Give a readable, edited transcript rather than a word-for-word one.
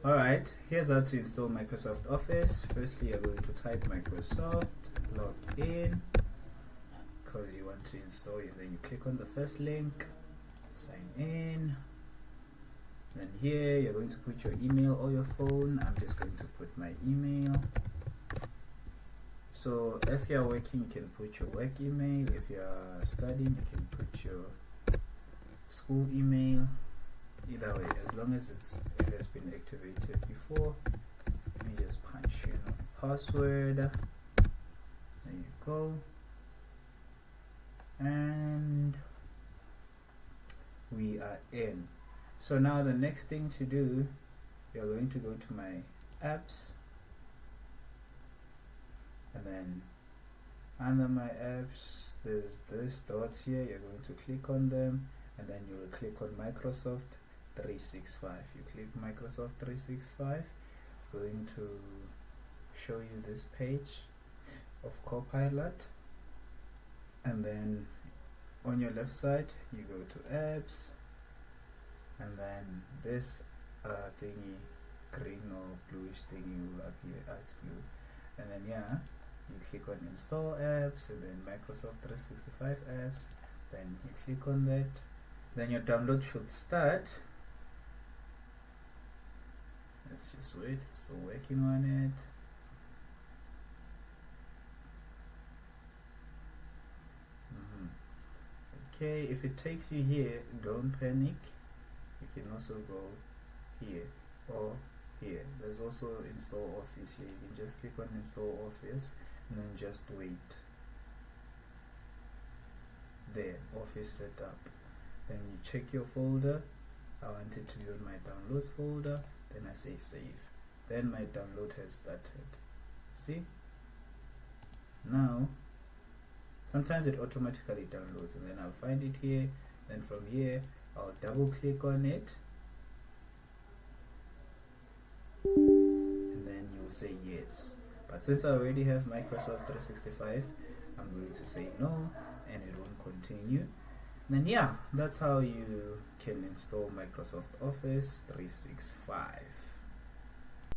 Alright, here's how to install Microsoft Office. Firstly, you're going to type Microsoft, log in, because you want to install it. Then you click on the first link, sign in. Then here, you're going to put your email or your phone. I'm just going to put my email. So if you're working, you can put your work email. If you're studying, you can put your school email. Either way, as long as it has been activated before. Let me just punch in a password. There you go. And we are in. So now the next thing to do, you're going to go to my apps, and then under my apps there's this dots here. You're going to click on them, and then you will click on Microsoft 365. You click Microsoft 365, it's going to show you this page of Copilot, and then on your left side you go to apps, and then this thingy, green or bluish thingy will appear. It's blue, and then you click on install apps, and then Microsoft 365 apps, then you click on that, then your download should start. Let's just wait, it's still working on it. Okay, if it takes you here, don't panic. You can also go here or here. There's also install Office here. You can just click on install Office and then just wait. There, Office setup. Then you check your folder. I want it to be on my downloads folder. Then I say save. Then my download has started. See? Now, sometimes it automatically downloads, and then I'll find it here. Then from here, I'll double click on it, and then you'll say yes. But since I already have Microsoft 365, I'm going to say no, and it won't continue. And then that's how you can install Microsoft Office 365.